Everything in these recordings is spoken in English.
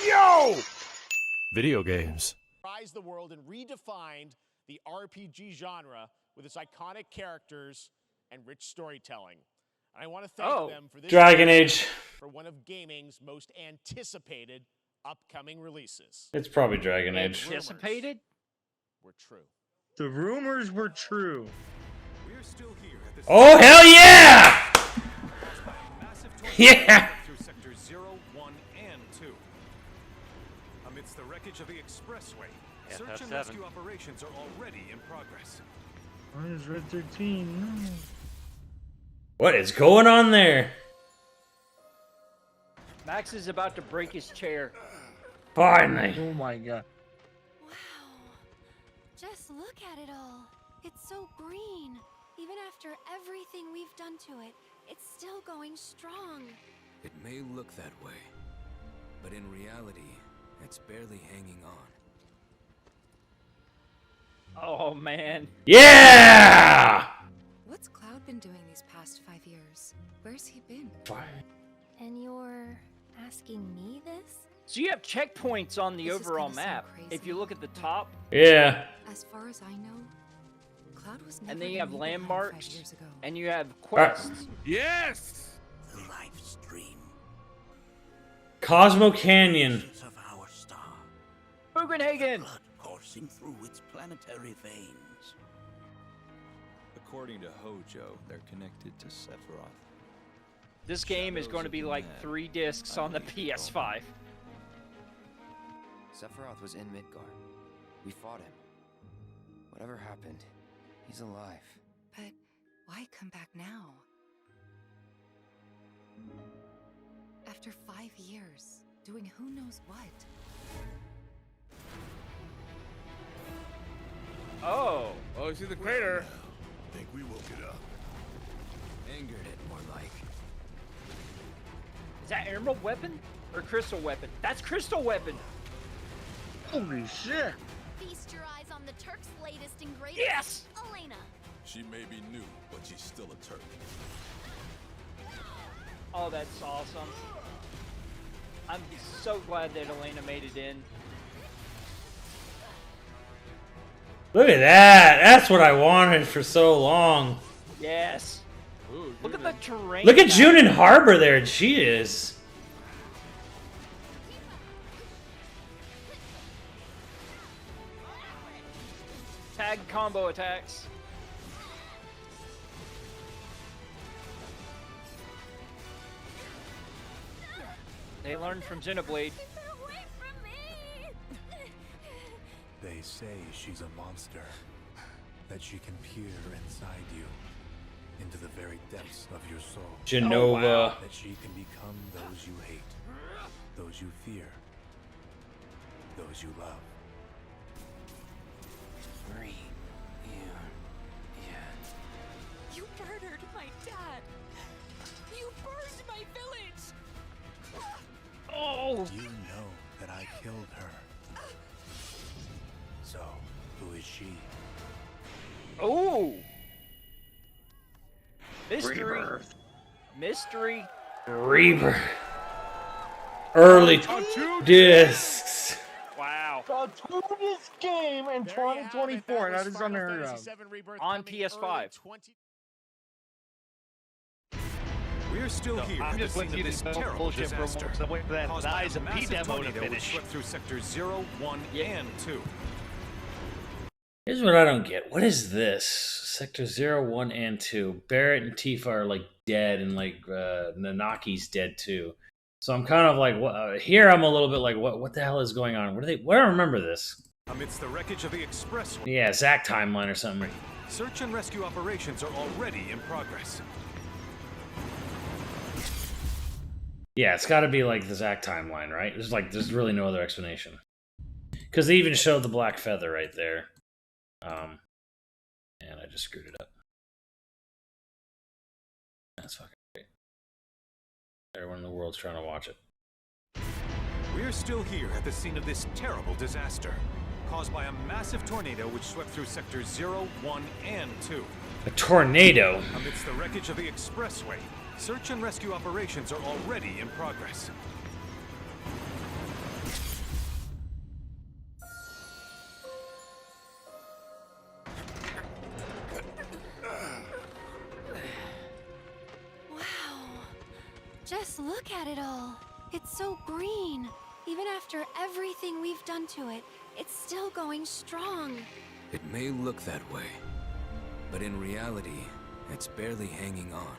Yo! Video games. Surprised the world and redefined the RPG genre with its iconic characters and rich storytelling. And I want to thank them for this Dragon Age. for one of gaming's most anticipated upcoming releases. It's probably Dragon Age. Anticipated? Were true. The rumors were true. We're still here at the Oh, hell yeah! Yeah! through sectors 0, 1, and 2. Amidst the wreckage of the expressway, search and rescue operations are already in progress. Why is Red 13? No. What is going on there? Max is about to break his chair. Finally. Oh my god. Wow. Just look at it all. It's so green. Even after everything we've done to it, it's still going strong. It may look that way, but in reality, it's barely hanging on. Oh, man. Yeah! What's Cloud been doing these past 5 years? Where's he been? And you're asking me this? So you have checkpoints on the This is overall gonna sound map. crazy, If you look at the top, Yeah. As far as I know, Cloud was never and then you have really behind 5 landmarks, years ago. and you have quests. Yes! The life stream Cosmo Canyon. of our star, Bugenhagen! blood coursing through its planetary veins. According to Hojo, they're connected to Sephiroth. This game is going to be like 3 discs on the PS5. Sephiroth was in Midgard. We fought him. Whatever happened, he's alive. But why come back now? After 5 years, doing who knows what? Oh. Oh, you see the crater? Think we woke it up. Angered it, more like. Is that Emerald Weapon? Or Crystal Weapon? That's Crystal Weapon! Holy shit. Feast your eyes on the Turk's latest and greatest. Yes! Elena. She may be new, but she's still a Turk. Oh, that's awesome. I'm so glad that Elena made it in. Look at that. That's what I wanted for so long. Yes. Ooh, Look at the terrain. Look at June in Harbor there. She is. Tag combo attacks. They learned from Xenoblade. Away from me! They say she's a monster, that she can peer inside you, into the very depths of your soul, Genova. that she can become those you hate, those you fear, those you love. Green. Yeah. You murdered my dad! You burned my village! Oh! You know that I killed her. So, who is she? Oh! Mystery. Rebirth. Mystery. Rebirth. Early discs. Wow. The this game in There you have it. 2024. That was is Final unheard Fantasy of. VII Rebirth On coming early PS5. 20 We're still here I'm at just the scene waiting of to this see terrible bullshit for disaster. I'm waiting for that Caused by Eyes a of P massive demo to tornado which finish. swept through sectors 0, 1, and 2. Here's what I don't get. What is this? Sector 0, 1, and 2. Barrett and Tifa are like dead, and like Nanaki's dead too. So I'm kind of like, here I'm a little bit like, what the hell is going on? What are they? Where I remember this? Amidst the wreckage of the expressway, Yeah, Zack timeline or something. search and rescue operations are already in progress. Yeah, it's got to be like the Zack timeline, right? There's really no other explanation. Because they even showed the black feather right there. And I just screwed it up. That's fucking great. Everyone in the world's trying to watch it. We're still here at the scene of this terrible disaster, caused by a massive tornado which swept through sectors 0, 1, and 2. A tornado? Amidst the wreckage of the expressway, search and rescue operations are already in progress. Just look at it all. It's so green. Even after everything we've done to it, it's still going strong. It may look that way, but in reality, it's barely hanging on.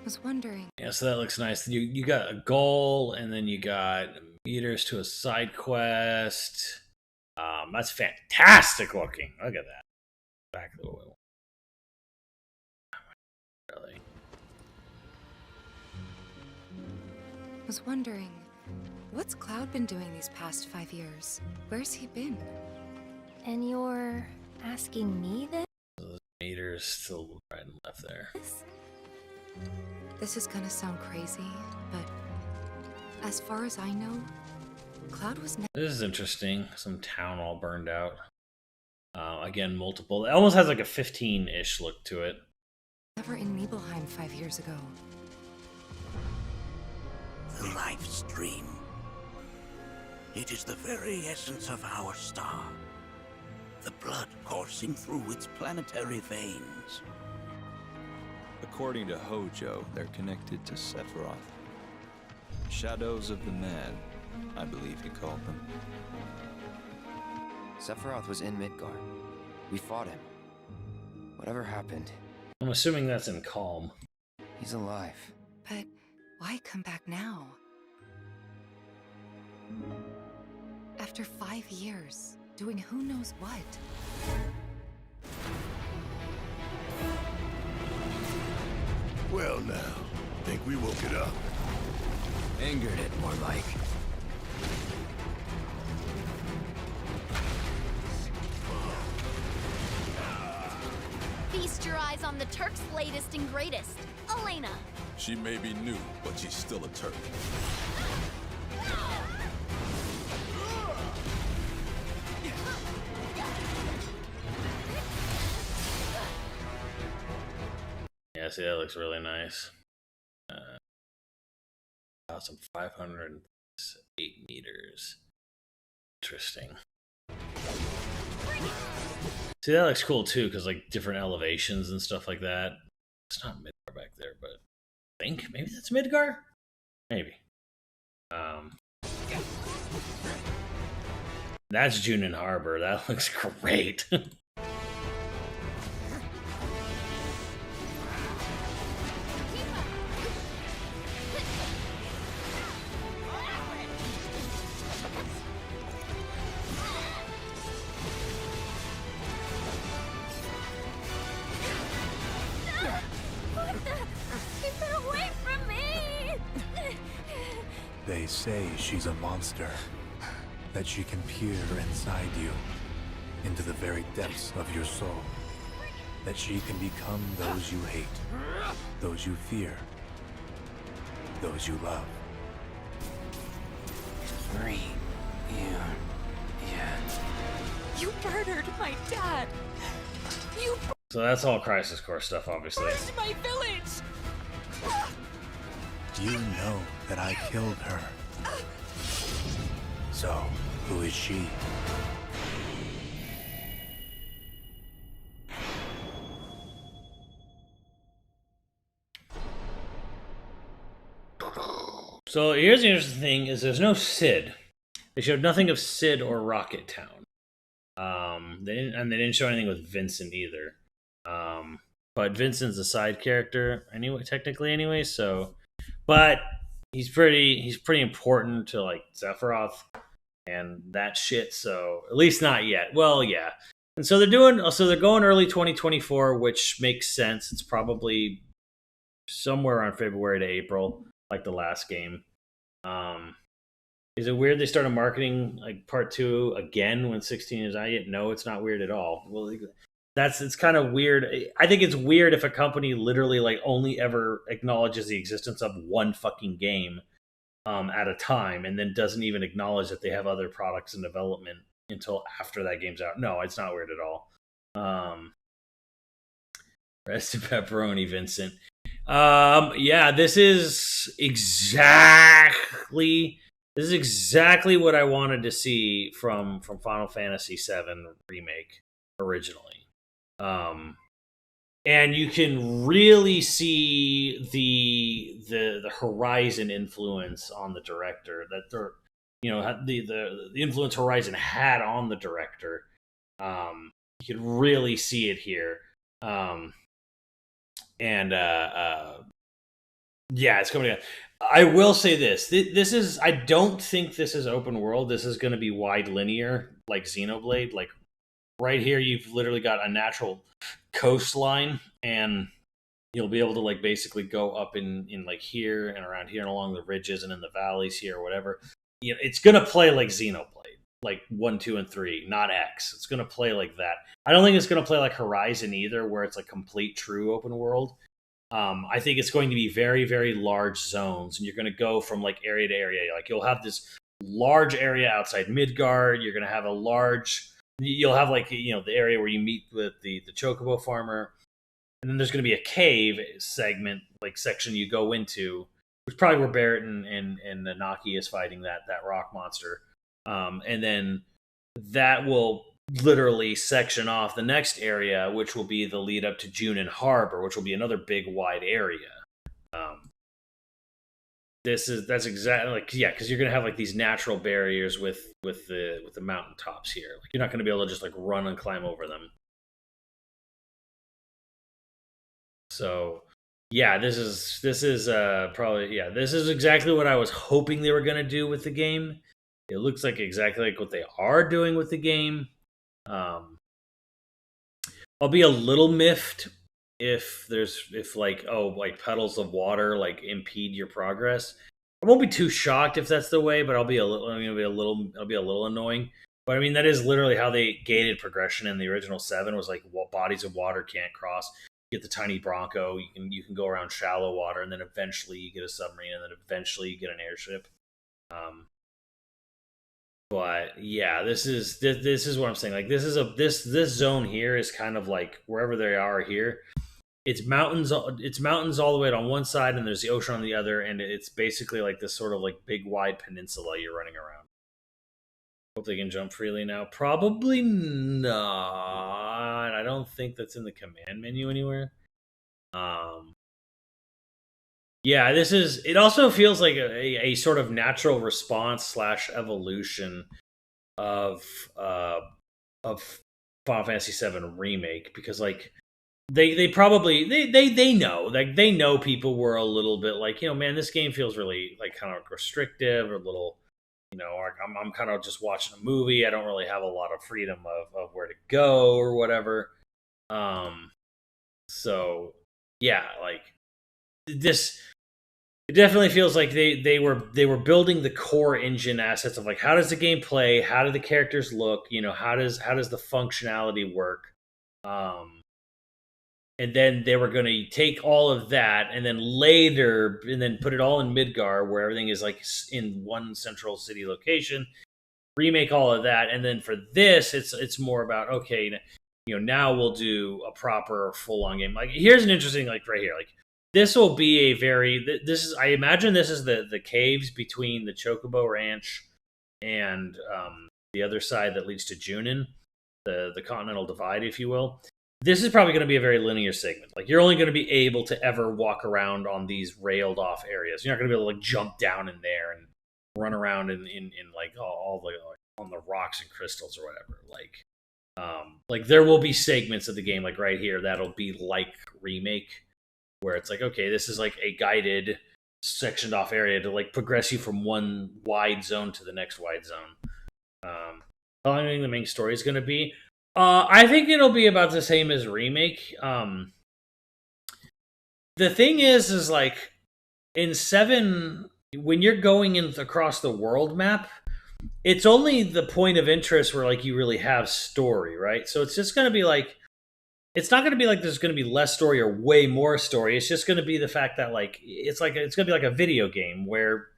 Was wondering. Yeah, so that looks nice. You got a goal, and then you got meters to a side quest. That's fantastic looking. Look at that. Back the way. Really. Was wondering, what's Cloud been doing these past 5 years? Where's he been? And you're asking me this? Those meters to the right and left there. This is gonna sound crazy, but as far as I know, Cloud was This is interesting. Some town all burned out. Again, multiple. It almost has like a 15-ish look to it. never in Nibelheim 5 years ago. The life stream. It is the very essence of our star. The blood coursing through its planetary veins. According to Hojo, they're connected to Sephiroth. Shadows of the Mad, I believe he called them. Sephiroth was in Midgard. We fought him. Whatever happened, I'm assuming that's in Calm. he's alive. But why come back now? After 5 years, doing who knows what? Well now, think we woke it up? Angered it, more like. Feast your eyes on the Turk's latest and greatest, Elena. She may be new, but she's still a Turk. Yeah, see, that looks really nice. 1,508 meters. Interesting. See, that looks cool too, because like different elevations and stuff like that. It's not Midgar back there, but I think maybe that's Midgar? Maybe. That's Junin Harbor. That looks great. They say she's a monster, that she can peer inside you, into the very depths of your soul, that she can become those you hate, those you fear, those you love. You murdered my dad! You So that's all Crisis Core stuff, obviously. burned my village! You know that I killed her. So, who is she? So here's the interesting thing: is there's no Sid. They showed nothing of Sid or Rocket Town. They didn't show anything with Vincent either. But Vincent's a side character anyway, technically anyway. So, but he's pretty important to like Sephiroth and that shit. So at least not yet. Well, yeah. And so they're going early 2024, which makes sense. It's probably somewhere around February to April, like the last game. Is it weird they started marketing like part 2 again when 16 is out yet? No, it's not weird at all. Well, it's kind of weird. I think it's weird if a company literally like only ever acknowledges the existence of one fucking game at a time and then doesn't even acknowledge that they have other products in development until after that game's out. No, it's not weird at all. Rest in pepperoni, Vincent. Yeah, this is exactly what I wanted to see from Final Fantasy VII Remake originally. and you can really see the Horizon influence on the director, that they're, the influence Horizon had on the director. You can really see it here. Yeah, it's coming together. I will say this. This is, I don't think this is open world. This is going to be wide linear, like Xenoblade. Like, right here, you've literally got a natural coastline, and you'll be able to, like, basically go up in like here and around here and along the ridges and in the valleys here or whatever. It's going to play like Xenoblade, like 1, 2, and 3, not X. It's going to play like that. I don't think it's going to play like Horizon either, where it's like complete true open world. I think it's going to be very, very large zones, and you're going to go from like area to area. Like, you'll have this large area outside Midgard. You're going to have you'll have, like, the area where you meet with the Chocobo farmer, and then there's going to be a cave segment, like section you go into, which is probably where Barrett and Nanaki is fighting that rock monster, and then that will literally section off the next area, which will be the lead up to Junin Harbor, which will be another big wide area. That's exactly, like, yeah, because you're gonna have like these natural barriers with the mountaintops here. Like, you're not gonna be able to just like run and climb over them. So yeah, this is probably, yeah, this is exactly what I was hoping they were gonna do with the game. It looks like exactly like what they are doing with the game. I'll be a little miffed if like puddles of water like impede your progress. I won't be too shocked if that's the way, but I'll be a little annoying. But I mean, that is literally how they gated progression in the original 7, was like, bodies of water can't cross. You get the tiny Bronco, you can go around shallow water, and then eventually you get a submarine, and then eventually you get an airship. But yeah, this is what I'm saying. Like, this zone here is kind of like wherever they are here. It's mountains all the way on one side, and there's the ocean on the other, and it's basically like this sort of like big wide peninsula you're running around. Hope they can jump freely now. Probably not. I don't think that's in the command menu anywhere. Yeah, it also feels like a sort of natural response / evolution of Final Fantasy VII Remake, because like they probably they know, like, they know people were a little bit like, man, this game feels really like kind of restrictive, or a little, I'm kind of just watching a movie. I don't really have a lot of freedom of where to go or whatever. So yeah, like, this, it definitely feels like they were building the core engine assets of like, how does the game play, how do the characters look, how does the functionality work, and then they were going to take all of that and then put it all in Midgar, where everything is like in one central city location, remake all of that, and then for this it's more about, okay, now we'll do a proper full-on game. Like, here's an interesting, like, right here, like, this will be I imagine this is the caves between the Chocobo Ranch and the other side that leads to Junin, the Continental Divide, if you will. This is probably going to be a very linear segment. Like, you're only going to be able to ever walk around on these railed off areas. You're not going to be able to like jump down in there and run around in like all the, like, on the rocks and crystals or whatever. Like there will be segments of the game, like right here, that'll be like Remake, where it's like, okay, this is like a guided, sectioned off area to like progress you from one wide zone to the next wide zone. How long do you think the main story is going to be? I think it'll be about the same as Remake. The thing is like, in 7, when you're going across the world map, it's only the point of interest where like you really have story, right? So it's just going to be like, it's not going to be like there's going to be less story or way more story. It's just going to be the fact that like it's going to be like a video game where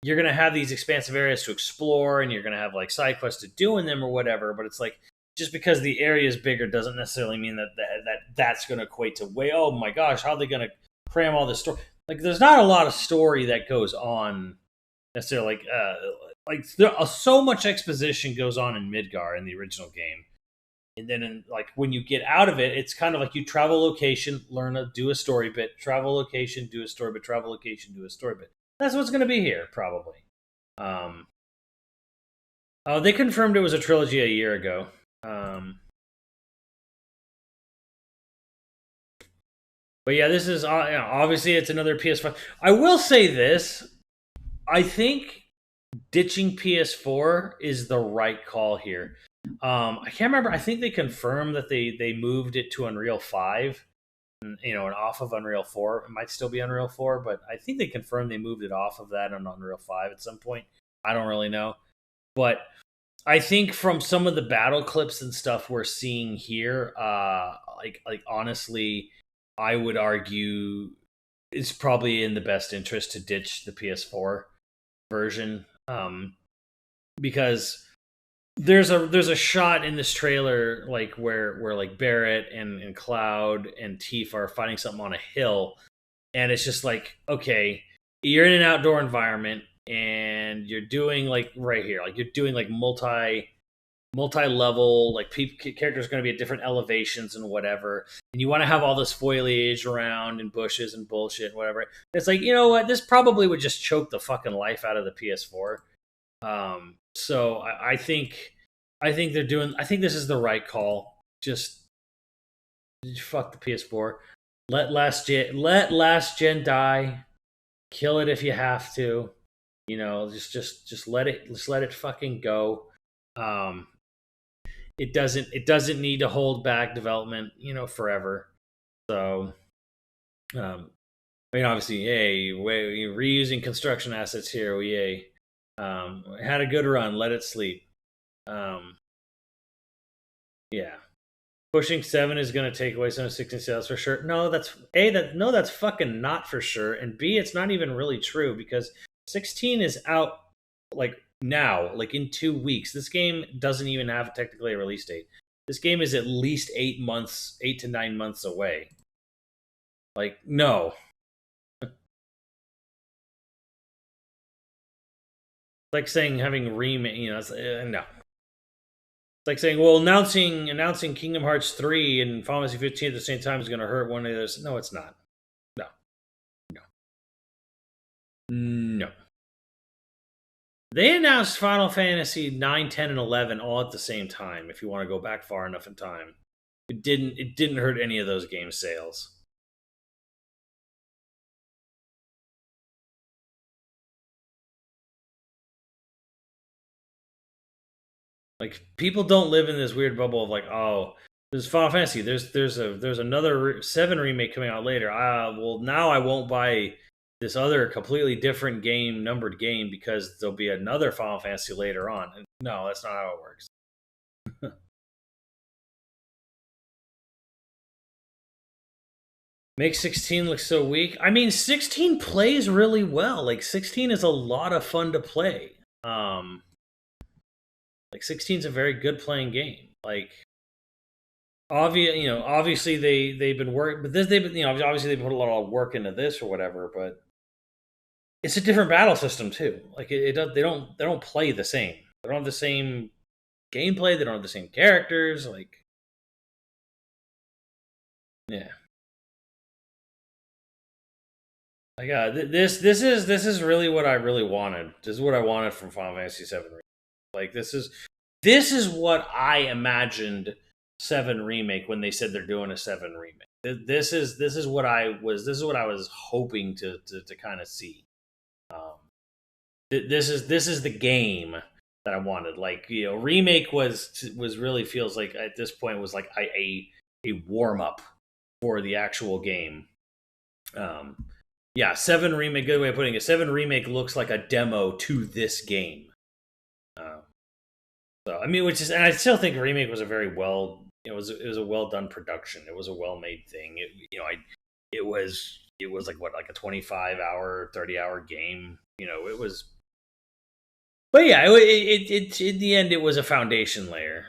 you're going to have these expansive areas to explore, and you're going to have like side quests to do in them or whatever. But it's like, just because the area is bigger doesn't necessarily mean that's going to equate to oh my gosh, how are they going to cram all this story? Like, there's not a lot of story that goes on necessarily. Like so much exposition goes on in Midgar in the original game. And then like when you get out of it, it's kind of like you travel location, do a story bit, travel location, do a story bit, travel location, do a story bit. That's what's going to be here, probably. Oh, they confirmed it was a trilogy a year ago. But yeah, this is obviously it's another PS5. I will say this: I think ditching PS4 is the right call here. I can't remember. I think they confirmed that they moved it to Unreal 5, and off of Unreal 4. It might still be Unreal 4, but I think they confirmed they moved it off of that on Unreal 5 at some point. I don't really know, but I think from some of the battle clips and stuff we're seeing here, like honestly, I would argue it's probably in the best interest to ditch the PS4 version, because there's a shot in this trailer like where like Barrett and Cloud and Tifa are fighting something on a hill, and it's just like, okay, you're in an outdoor environment and you're doing like right here, like you're doing like multi-level, like characters are going to be at different elevations and whatever, and you want to have all this foliage around and bushes and bullshit and whatever. It's like, you know what, this probably would just choke the fucking life out of the PS4. So I think this is the right call. Just fuck the PS4. Let last gen die. Kill it if you have to. Just let it fucking go. It doesn't need to hold back development, forever. So, obviously, yay, reusing construction assets here, yay. Had a good run, let it sleep. Yeah. Pushing 7 is going to take away some of 16 sales for sure. No, that's fucking not for sure. And B, it's not even really true, because 16 is out like now, like in 2 weeks. This game doesn't even have technically a release date. This game is at least 8 to 9 months away. Like, no. It's like saying having remake, no. It's like saying, well, announcing Kingdom Hearts 3 and Final Fantasy 15 at the same time is going to hurt one of those. No, it's not. No. They announced Final Fantasy 9, 10, and 11 all at the same time, if you want to go back far enough in time. It didn't hurt any of those game sales. Like, people don't live in this weird bubble of like, oh, there's Final Fantasy, there's another 7 remake coming out later. Well, now I won't buy this other completely different numbered game, because there'll be another Final Fantasy later on. And no, that's not how it works. Make 16 look so weak. I mean, 16 plays really well. Like, 16 is a lot of fun to play. Like, 16 is a very good playing game. Like, obviously they've been working, but obviously they put a lot of work into this or whatever. But it's a different battle system too. Like, they don't play the same. They don't have the same gameplay. They don't have the same characters. Like, yeah. Like, this is really what I really wanted. This is what I wanted from Final Fantasy VII. Like, this is what I imagined 7 Remake when they said they're doing a 7 Remake. This is what I was hoping to kind of see. This is the game that I wanted. Like, Remake was really feels like at this point was like a warm up for the actual game. Yeah, 7 Remake, good way of putting it. 7 Remake looks like a demo to this game. So, I mean, and I still think Remake was a very it was a well done production. It was a well made thing. It was like what, like a 25-hour, 30-hour game. It was. But yeah, it in the end it was a foundation layer.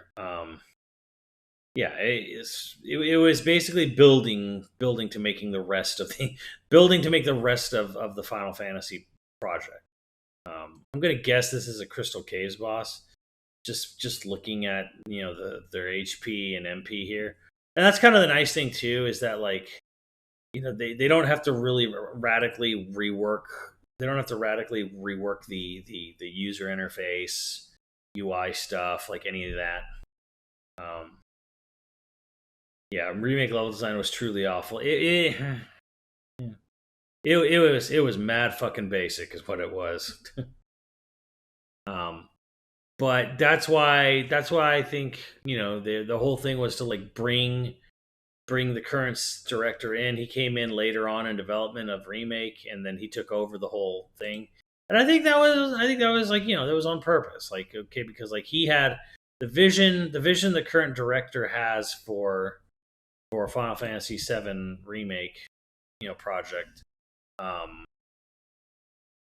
Yeah, it was basically building to making the rest of the Final Fantasy project. I'm gonna guess this is a Crystal Caves boss. just looking at their HP and MP here, and that's kind of the nice thing too, is that like they don't have to really radically rework. They don't have to radically rework the user interface, UI stuff, like any of that. Yeah, remake level design was truly awful. It was mad fucking basic, is what it was. But that's why I think the whole thing was to like bring the current director in. He came in later on in development of Remake, and then he took over the whole thing. And I think that was like that was on purpose. Like, okay, because like he had the vision the current director has for Final Fantasy VII Remake project. The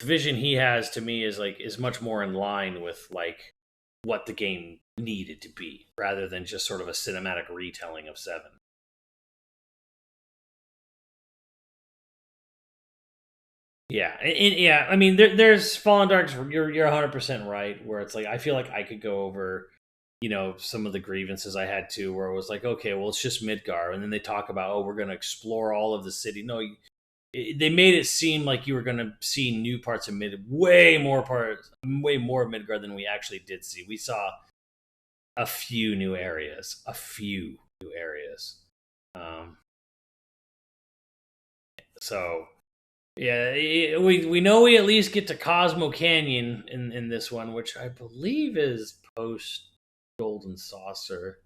vision he has, to me, is much more in line with like what the game needed to be, rather than just sort of a cinematic retelling of 7. Yeah, yeah. I mean, there's Fallen Darks. You're 100% right. Where it's like I feel like I could go over, some of the grievances I had too, where it was like, okay, well, it's just Midgar, and then they talk about, oh, we're going to explore all of the city. No, they made it seem like you were going to see new parts of way more of Midgar than we actually did see. We saw a few new areas. So yeah, we know we at least get to Cosmo Canyon in this one, which I believe is post Golden Saucer.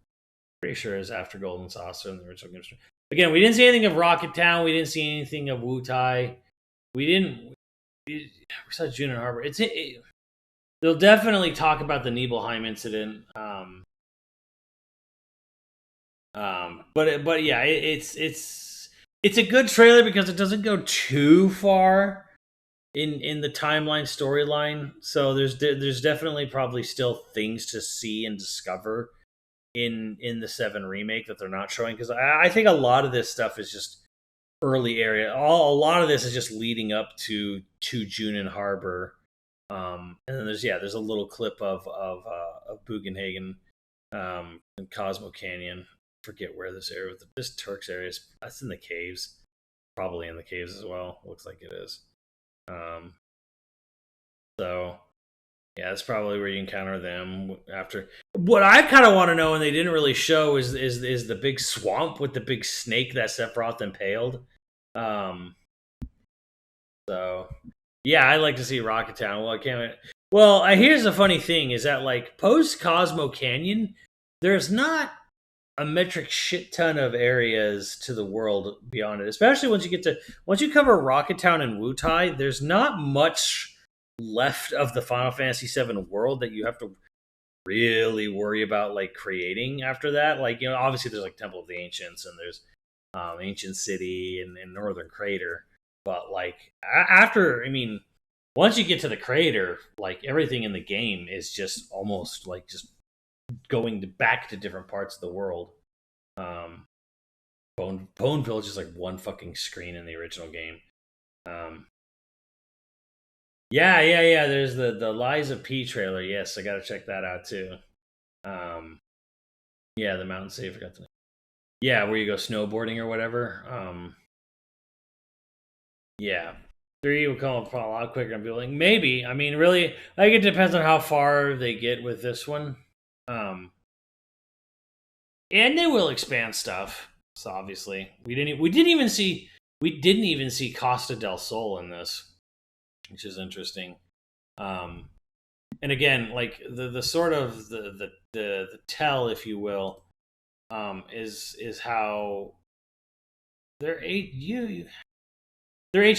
Pretty sure is after Golden Saucer in the original game. Again, we didn't see anything of Rocket Town. We didn't see anything of Wutai. We saw Junin Harbor. They'll definitely talk about the Nibelheim incident. But yeah, it's a good trailer because it doesn't go too far in the timeline storyline. So there's definitely probably still things to see and discover in the 7 remake that they're not showing, because I think a lot of this stuff is just early area. A lot of this is just leading up to Junin Harbor, and then there's a little clip of Bugenhagen and Cosmo Canyon. Forget where this area, this Turks area is. That's in the caves, probably in the caves as well. Looks like it is. So yeah, that's probably where you encounter them after. What I kind of want to know, and they didn't really show, is the big swamp with the big snake that Sephiroth impaled. So yeah, I'd like to see Rocket Town. Well, I can't. Well, here's the funny thing: is that like post Cosmo Canyon, there's not a metric shit ton of areas to the world beyond it. Especially once you cover Rocket Town and Wutai, there's not much left of the Final Fantasy VII world that you have to really worry about like creating after that. Like, obviously there's like Temple of the Ancients, and there's Ancient City and Northern Crater, but like once you get to the crater, like everything in the game is just almost like just going back to different parts of the world. Bone Village is like one fucking screen in the original game. Yeah. There's the Lies of P trailer. Yes, I gotta check that out too. Yeah, the Mountain City. I forgot the name. Yeah, where you go snowboarding or whatever. Yeah. 3 will come up a lot quicker than people think. Maybe. I mean, really, like it depends on how far they get with this one. And they will expand stuff. So obviously, we didn't even see Costa del Sol in this, which is interesting. And again, like the sort of the tell, if you will, is how their HP's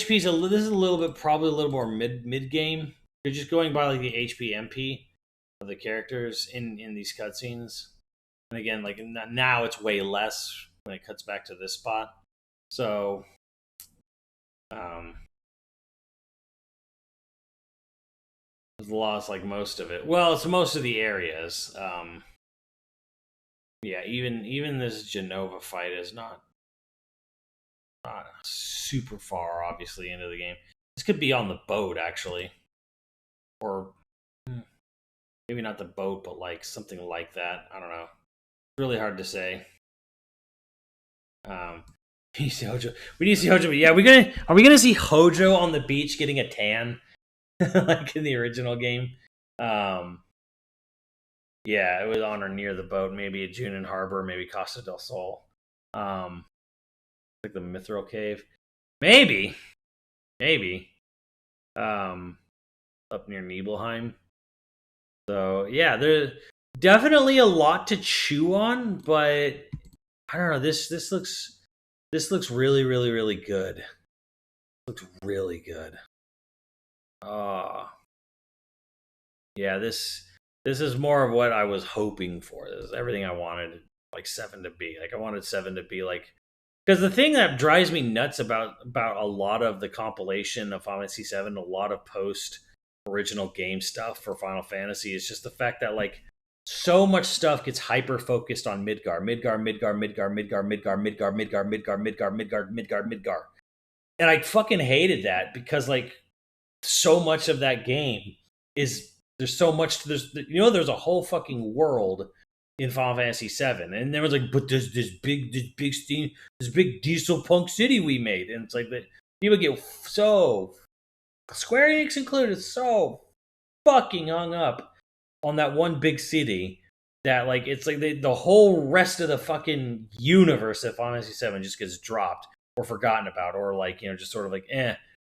this is a little bit, probably a little more mid game. They're just going by like the HP MP of the characters in these cutscenes. And again, like now it's way less when it cuts back to this spot. So, it's lost like most of it. Well, it's most of the areas. Yeah, even this Genova fight is not super far, obviously, into the game. This could be on the boat, actually, or Maybe not the boat, but like something like that. I don't know. Really hard to say. We need to see Hojo. We need to see Hojo. Yeah, are we gonna see Hojo on the beach getting a tan, like in the original game? Yeah, it was on or near the boat, maybe at Junin Harbor, maybe Costa del Sol. Like the Mithril Cave. Maybe. Up near Nibelheim. So yeah, there's definitely a lot to chew on, but I don't know. This looks really, really, really good. Looks really good. Yeah, this is more of what I was hoping for. This is everything I wanted, like 7 to be. Like I wanted 7 to be like, because the thing that drives me nuts about a lot of the compilation of Final Fantasy VII, a lot of post original game stuff for Final Fantasy is just the fact that like so much stuff gets hyper focused on Midgar. And I fucking hated that because like so much of that game is there's so much there's a whole fucking world in Final Fantasy VII, and there was like, but there's this big diesel punk city we made, and it's like that people get so Square Enix included so fucking hung up on that one big city that like it's like the whole rest of the fucking universe of Final Fantasy VII just gets dropped or forgotten about, or like just sort of like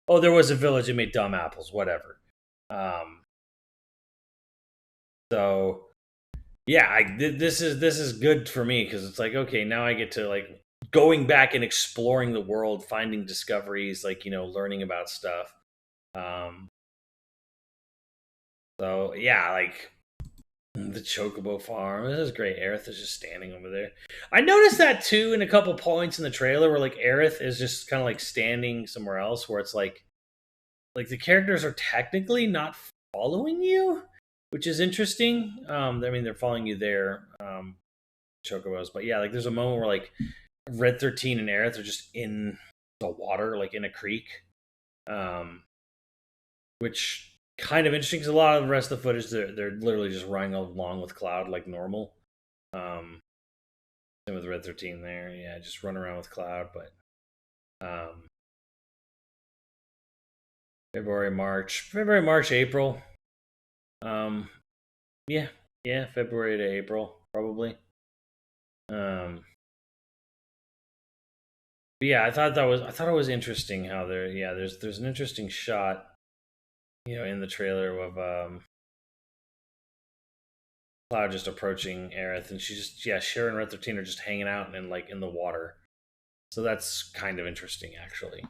oh, there was a village that made dumb apples, whatever. So yeah, this is good for me because it's like, okay, now I get to like going back and exploring the world, finding discoveries, like learning about stuff. So yeah, like the Chocobo farm. This is great. Aerith is just standing over there. I noticed that too in a couple points in the trailer where like Aerith is just kind of like standing somewhere else, where it's like the characters are technically not following you, which is interesting. I mean, they're following you there, Chocobos, but yeah, like there's a moment where like Red 13 and Aerith are just in the water, like in a creek, which kind of interesting because a lot of the rest of the footage they're literally just running along with Cloud like normal. Same with Red 13 there, yeah, just run around with Cloud, but February, March, April. Yeah, February to April, probably. But yeah, I thought it was interesting how there's an interesting shot, in the trailer of Cloud just approaching Aerith, and she's just Sharon and Red 13 are just hanging out and like in the water. So that's kind of interesting, actually.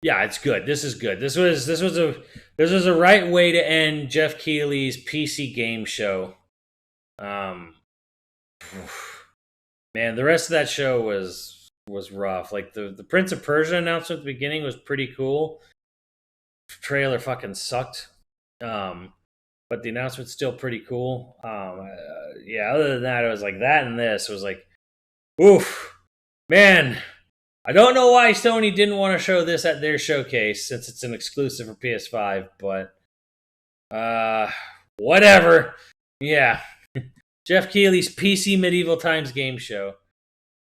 Yeah, it's good. This is good. This was a right way to end Jeff Keighley's PC game show. Man, the rest of that show was rough. Like the Prince of Persia announcement at the beginning was pretty cool. Trailer fucking sucked. But the announcement's still pretty cool. Yeah, other than that, it was like that, and this was like, oof, man. I don't know why Sony didn't want to show this at their showcase since it's an exclusive for PS5, but whatever. Yeah. Jeff Keighley's PC Medieval Times game show.